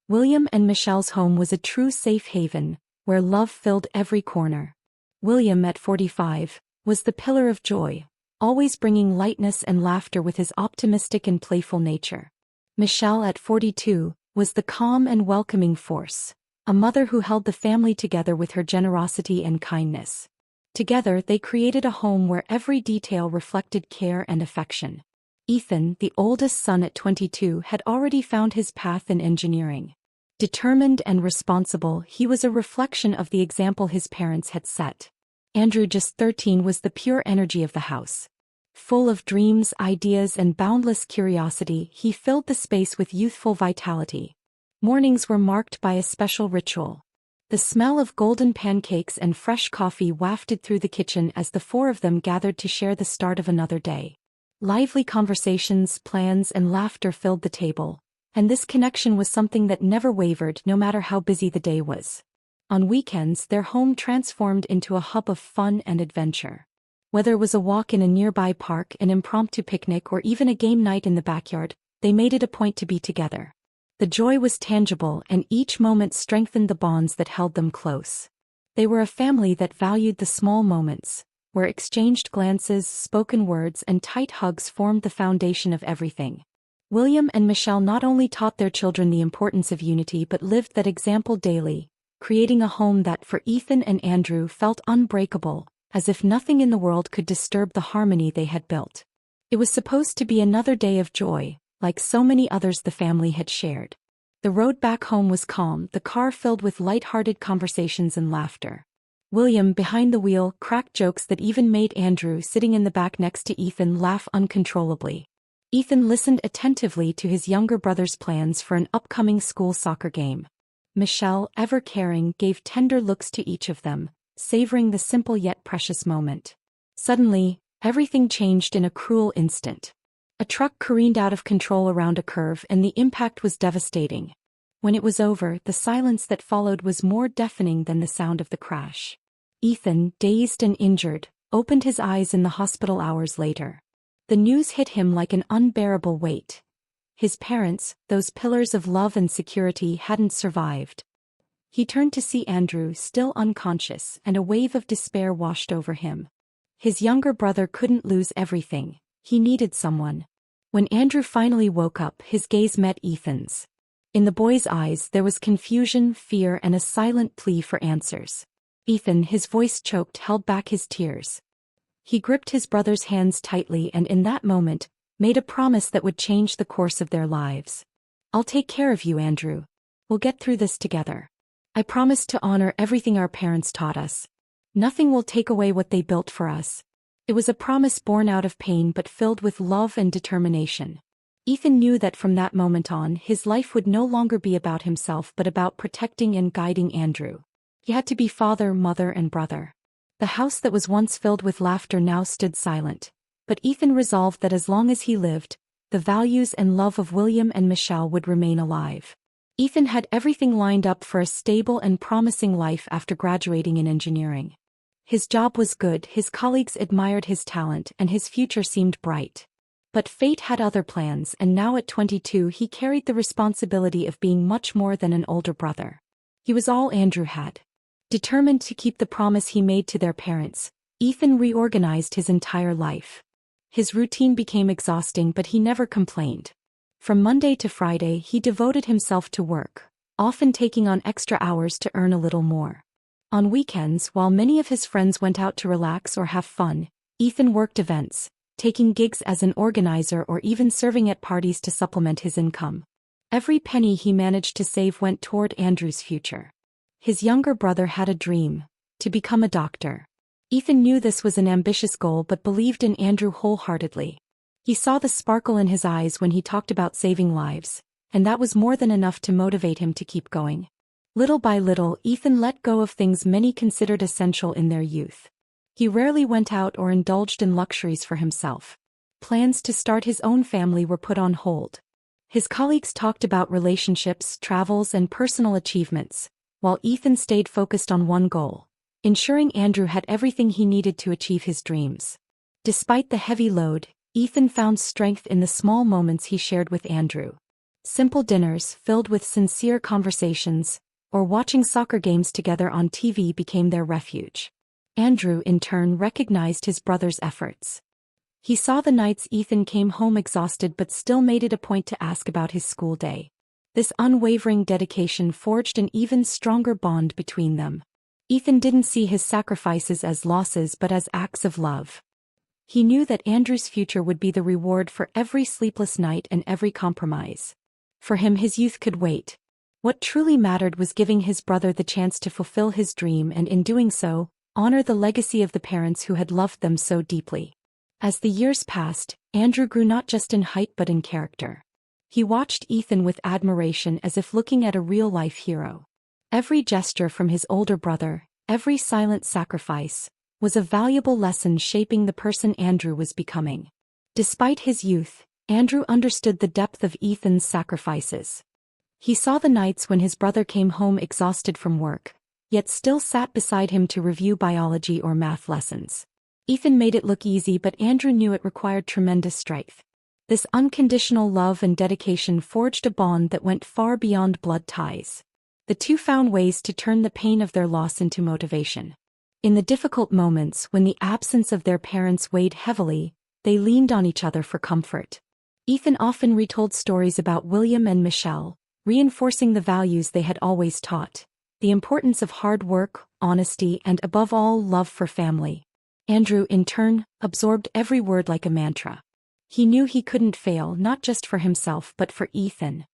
William and Michelle's home was a true safe haven, where love filled every corner. William, at 45, was the pillar of joy, always bringing lightness and laughter with his optimistic and playful nature. Michelle, at 42, was the calm and welcoming force, a mother who held the family together with her generosity and kindness. Together they created a home where every detail reflected care and affection. Ethan, the oldest son at 22, had already found his path in engineering. Determined and responsible, he was a reflection of the example his parents had set. Andrew, just 13, was the pure energy of the house. Full of dreams, ideas, and boundless curiosity, he filled the space with youthful vitality. Mornings were marked by a special ritual. The smell of golden pancakes and fresh coffee wafted through the kitchen as the four of them gathered to share the start of another day. Lively conversations, plans, and laughter filled the table, and this connection was something that never wavered no matter how busy the day was. On weekends, their home transformed into a hub of fun and adventure. Whether it was a walk in a nearby park, an impromptu picnic, or even a game night in the backyard, they made it a point to be together. The joy was tangible, and each moment strengthened the bonds that held them close. They were a family that valued the small moments, where exchanged glances, spoken words, and tight hugs formed the foundation of everything. William and Michelle not only taught their children the importance of unity but lived that example daily, creating a home that, for Ethan and Andrew, felt unbreakable, as if nothing in the world could disturb the harmony they had built. It was supposed to be another day of joy, like so many others the family had shared. The road back home was calm, the car filled with light-hearted conversations and laughter. William, behind the wheel, cracked jokes that even made Andrew, sitting in the back next to Ethan, laugh uncontrollably. Ethan listened attentively to his younger brother's plans for an upcoming school soccer game. Michelle, ever caring, gave tender looks to each of them, savoring the simple yet precious moment. Suddenly, everything changed in a cruel instant. A truck careened out of control around a curve, and the impact was devastating. When it was over, the silence that followed was more deafening than the sound of the crash. Ethan, dazed and injured, opened his eyes in the hospital hours later. The news hit him like an unbearable weight. His parents, those pillars of love and security, hadn't survived. He turned to see Andrew, still unconscious, and a wave of despair washed over him. His younger brother couldn't lose everything. He needed someone. When Andrew finally woke up, his gaze met Ethan's. In the boy's eyes there was confusion, fear, and a silent plea for answers. Ethan, his voice choked, held back his tears. He gripped his brother's hands tightly and in that moment, made a promise that would change the course of their lives. "I'll take care of you, Andrew. We'll get through this together. I promise to honor everything our parents taught us. Nothing will take away what they built for us." It was a promise born out of pain but filled with love and determination. Ethan knew that from that moment on, his life would no longer be about himself but about protecting and guiding Andrew. He had to be father, mother, and brother. The house that was once filled with laughter now stood silent, but Ethan resolved that as long as he lived, the values and love of William and Michelle would remain alive. Ethan had everything lined up for a stable and promising life after graduating in engineering. His job was good, his colleagues admired his talent, and his future seemed bright. But fate had other plans, and now at 22 he carried the responsibility of being much more than an older brother. He was all Andrew had. Determined to keep the promise he made to their parents, Ethan reorganized his entire life. His routine became exhausting, but he never complained. From Monday to Friday he devoted himself to work, often taking on extra hours to earn a little more. On weekends, while many of his friends went out to relax or have fun, Ethan worked events, taking gigs as an organizer or even serving at parties to supplement his income. Every penny he managed to save went toward Andrew's future. His younger brother had a dream: to become a doctor. Ethan knew this was an ambitious goal but believed in Andrew wholeheartedly. He saw the sparkle in his eyes when he talked about saving lives, and that was more than enough to motivate him to keep going. Little by little, Ethan let go of things many considered essential in their youth. He rarely went out or indulged in luxuries for himself. Plans to start his own family were put on hold. His colleagues talked about relationships, travels, and personal achievements, while Ethan stayed focused on one goal: ensuring Andrew had everything he needed to achieve his dreams. Despite the heavy load, Ethan found strength in the small moments he shared with Andrew. Simple dinners filled with sincere conversations, or watching soccer games together on TV became their refuge. Andrew, in turn, recognized his brother's efforts. He saw the nights Ethan came home exhausted but still made it a point to ask about his school day. This unwavering dedication forged an even stronger bond between them. Ethan didn't see his sacrifices as losses but as acts of love. He knew that Andrew's future would be the reward for every sleepless night and every compromise. For him, his youth could wait. What truly mattered was giving his brother the chance to fulfill his dream and, in doing so, honor the legacy of the parents who had loved them so deeply. As the years passed, Andrew grew not just in height but in character. He watched Ethan with admiration as if looking at a real-life hero. Every gesture from his older brother, every silent sacrifice, was a valuable lesson shaping the person Andrew was becoming. Despite his youth, Andrew understood the depth of Ethan's sacrifices. He saw the nights when his brother came home exhausted from work, yet still sat beside him to review biology or math lessons. Ethan made it look easy, but Andrew knew it required tremendous strength. This unconditional love and dedication forged a bond that went far beyond blood ties. The two found ways to turn the pain of their loss into motivation. In the difficult moments when the absence of their parents weighed heavily, they leaned on each other for comfort. Ethan often retold stories about William and Michelle, reinforcing the values they had always taught: the importance of hard work, honesty, and above all, love for family. Andrew, in turn, absorbed every word like a mantra. He knew he couldn't fail, not just for himself but for Ethan.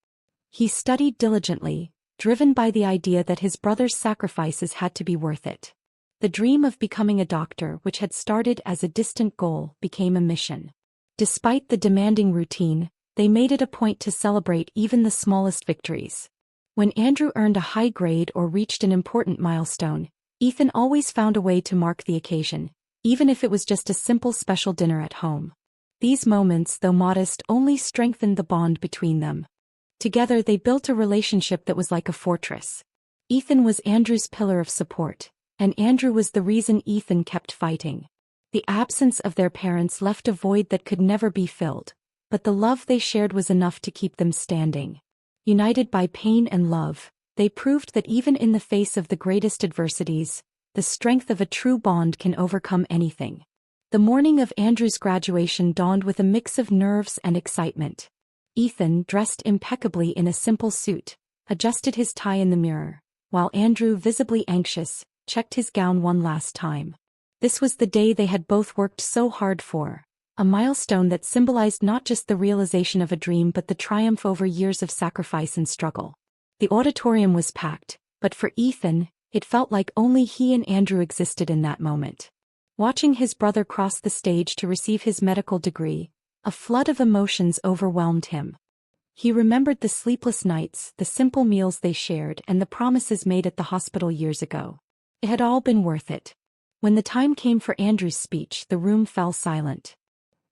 He studied diligently, driven by the idea that his brother's sacrifices had to be worth it. The dream of becoming a doctor, which had started as a distant goal, became a mission. Despite the demanding routine, they made it a point to celebrate even the smallest victories. When Andrew earned a high grade or reached an important milestone, Ethan always found a way to mark the occasion, even if it was just a simple special dinner at home. These moments, though modest, only strengthened the bond between them. Together they built a relationship that was like a fortress. Ethan was Andrew's pillar of support, and Andrew was the reason Ethan kept fighting. The absence of their parents left a void that could never be filled, but the love they shared was enough to keep them standing. United by pain and love, they proved that even in the face of the greatest adversities, the strength of a true bond can overcome anything. The morning of Andrew's graduation dawned with a mix of nerves and excitement. Ethan, dressed impeccably in a simple suit, adjusted his tie in the mirror, while Andrew, visibly anxious, checked his gown one last time. This was the day they had both worked so hard for, a milestone that symbolized not just the realization of a dream but the triumph over years of sacrifice and struggle. The auditorium was packed, but for Ethan, it felt like only he and Andrew existed in that moment. Watching his brother cross the stage to receive his medical degree, a flood of emotions overwhelmed him. He remembered the sleepless nights, the simple meals they shared, and the promises made at the hospital years ago. It had all been worth it. When the time came for Andrew's speech, the room fell silent.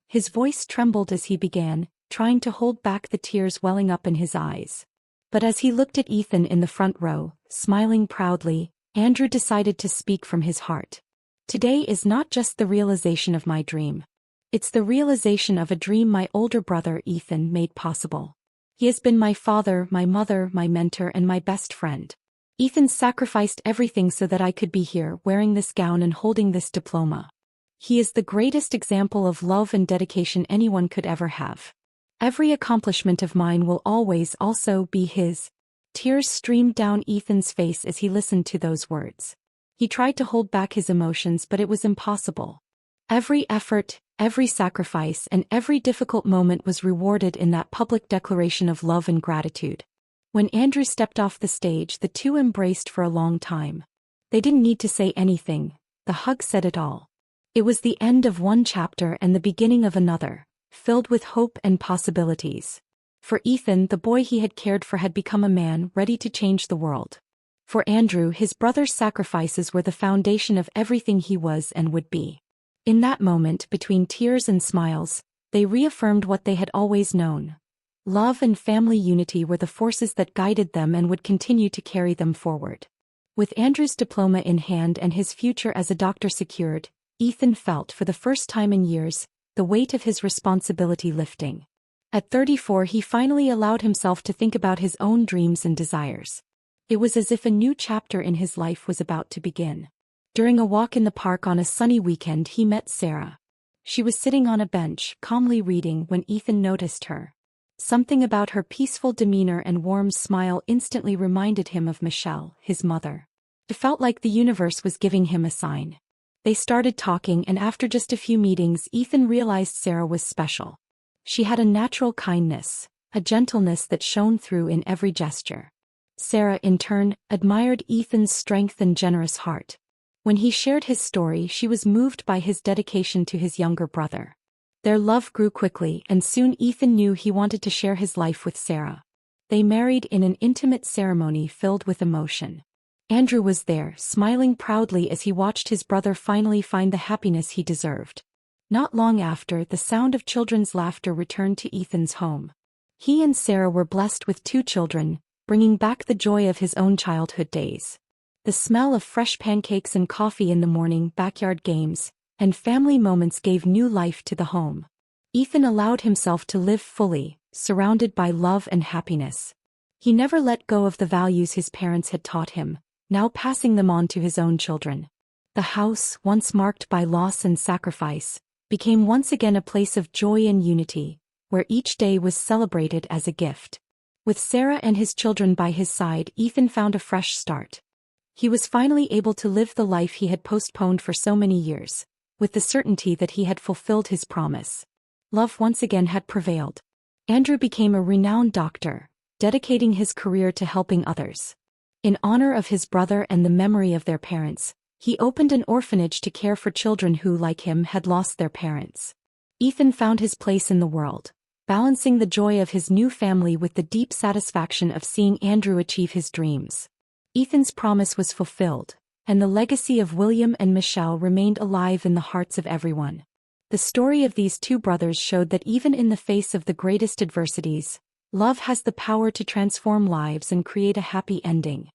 His voice trembled as he began, trying to hold back the tears welling up in his eyes. But as he looked at Ethan in the front row, smiling proudly, Andrew decided to speak from his heart. Today is not just the realization of my dream. It's the realization of a dream my older brother Ethan made possible. He has been my father, my mother, my mentor, and my best friend. Ethan sacrificed everything so that I could be here, wearing this gown and holding this diploma. He is the greatest example of love and dedication anyone could ever have. Every accomplishment of mine will always also be his. Tears streamed down Ethan's face as he listened to those words. He tried to hold back his emotions, but it was impossible. Every effort, every sacrifice, and every difficult moment was rewarded in that public declaration of love and gratitude. When Andrew stepped off the stage, the two embraced for a long time. They didn't need to say anything, the hug said it all. It was the end of one chapter and the beginning of another, filled with hope and possibilities. For Ethan, the boy he had cared for had become a man ready to change the world. For Andrew, his brother's sacrifices were the foundation of everything he was and would be. In that moment, between tears and smiles, they reaffirmed what they had always known. Love and family unity were the forces that guided them and would continue to carry them forward. With Andrew's diploma in hand and his future as a doctor secured, Ethan felt, for the first time in years, the weight of his responsibility lifting. At 34, he finally allowed himself to think about his own dreams and desires. It was as if a new chapter in his life was about to begin. During a walk in the park on a sunny weekend, he met Sarah. She was sitting on a bench, calmly reading, when Ethan noticed her. Something about her peaceful demeanor and warm smile instantly reminded him of Michelle, his mother. It felt like the universe was giving him a sign. They started talking, and after just a few meetings, Ethan realized Sarah was special. She had a natural kindness, a gentleness that shone through in every gesture. Sarah, in turn, admired Ethan's strength and generous heart. When he shared his story, she was moved by his dedication to his younger brother. Their love grew quickly, and soon Ethan knew he wanted to share his life with Sarah. They married in an intimate ceremony filled with emotion. Andrew was there, smiling proudly as he watched his brother finally find the happiness he deserved. Not long after, the sound of children's laughter returned to Ethan's home. He and Sarah were blessed with 2 children, bringing back the joy of his own childhood days. The smell of fresh pancakes and coffee in the morning, backyard games, and family moments gave new life to the home. Ethan allowed himself to live fully, surrounded by love and happiness. He never let go of the values his parents had taught him, now passing them on to his own children. The house, once marked by loss and sacrifice, became once again a place of joy and unity, where each day was celebrated as a gift. With Sarah and his children by his side, Ethan found a fresh start. He was finally able to live the life he had postponed for so many years, with the certainty that he had fulfilled his promise. Love once again had prevailed. Andrew became a renowned doctor, dedicating his career to helping others. In honor of his brother and the memory of their parents, he opened an orphanage to care for children who, like him, had lost their parents. Ethan found his place in the world, balancing the joy of his new family with the deep satisfaction of seeing Andrew achieve his dreams. Ethan's promise was fulfilled, and the legacy of William and Michelle remained alive in the hearts of everyone. The story of these 2 brothers showed that even in the face of the greatest adversities, love has the power to transform lives and create a happy ending.